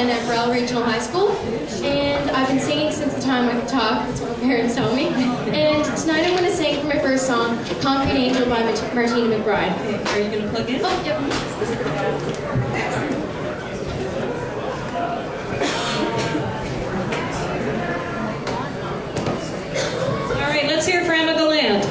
band at Burrell Regional High School, and I've been singing since the time I could talk. That's what my parents told me. And tonight I'm going to sing for my first song, Concrete Angel by Martina McBride. Are you going to plug in? Oh, yep. All right, let's hear for Emma Galland.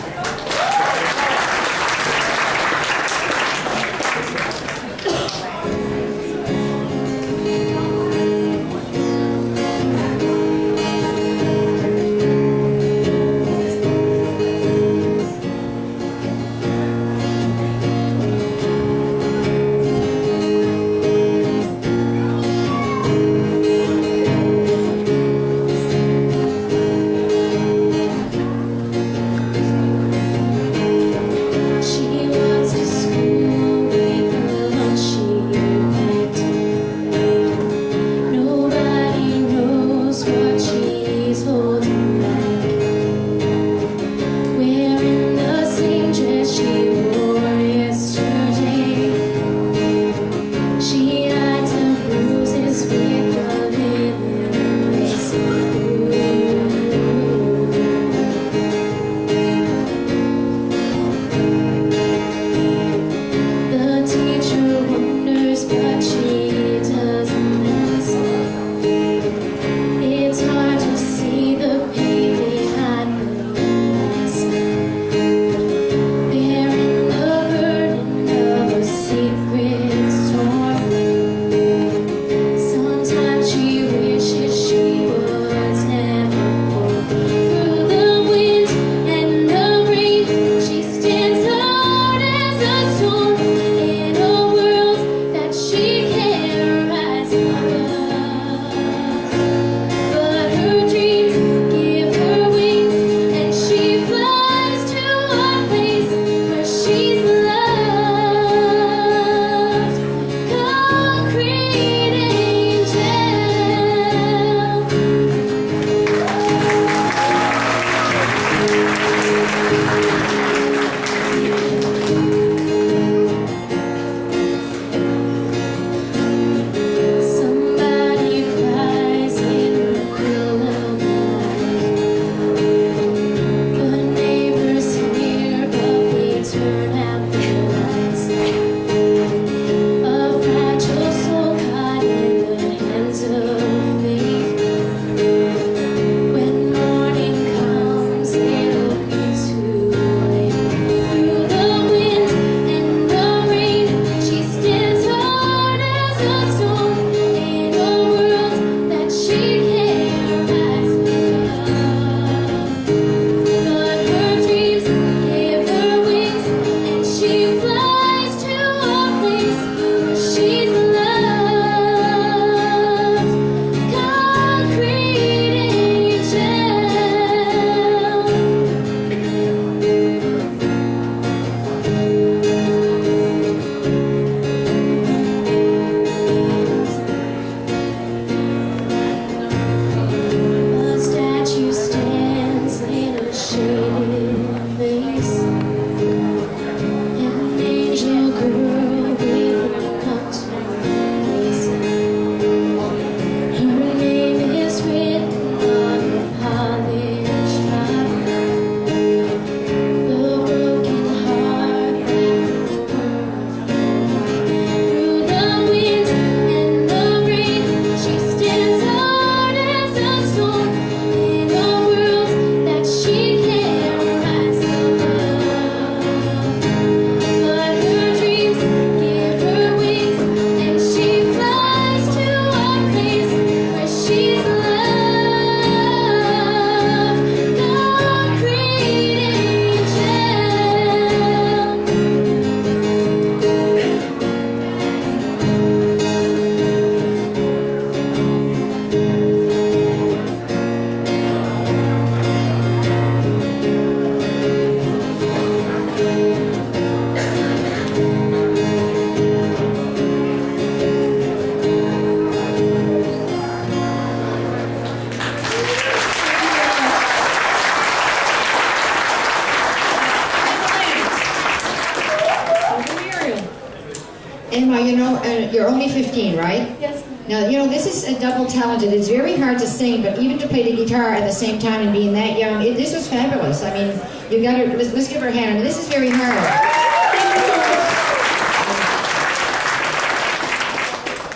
Emma, you know, you're only 15, right? Yes. Now, you know, this is a double talented. It's very hard to sing, but even to play the guitar at the same time and being that young, this was fabulous. I mean, you got to, let's give her a hand. I mean, this is very hard.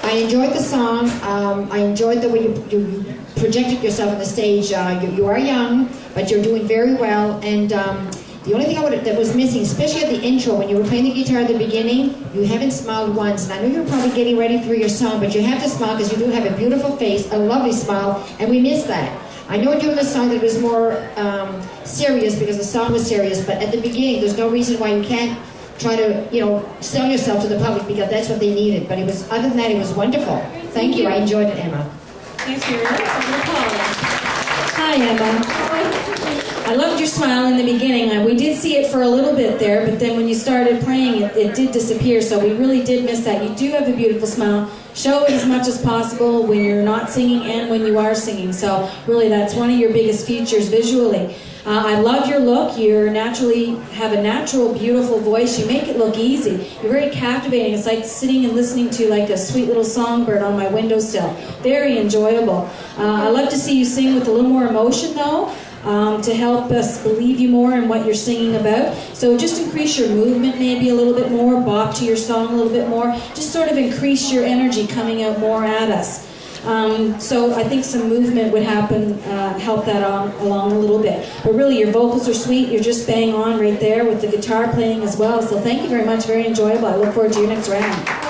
I enjoyed the song. I enjoyed the way you projected yourself on the stage. You are young, but you're doing very well. And the only thing that was missing, especially at the intro, when you were playing the guitar at the beginning, you haven't smiled once. And I know you're probably getting ready for your song, but you have to smile because you do have a beautiful face, a lovely smile, and we miss that. I know doing the song that was more serious because the song was serious, but at the beginning, there's no reason why you can't try to, you know, sell yourself to the public because that's what they needed. But it was, other than that, it was wonderful. Thank you. I enjoyed it, Emma. Thanks, Mira. Hi, Emma. I loved your smile in the beginning. We did see it for a little bit there, but then when you started playing, it did disappear, so we really did miss that. You do have a beautiful smile. Show it as much as possible when you're not singing and when you are singing, so really that's one of your biggest features visually. I love your look. You naturally have a natural, beautiful voice. You make it look easy. You're very captivating. It's like sitting and listening to like a sweet little songbird on my windowsill. Very enjoyable. I love to see you sing with a little more emotion though, to help us believe you more in what you're singing about. So just increase your movement maybe a little bit more, bop to your song a little bit more. Just sort of increase your energy coming out more at us. So I think some movement would happen, help that along a little bit. But really, your vocals are sweet. You're just bang on right there with the guitar playing as well. So thank you very much. Very enjoyable. I look forward to your next round.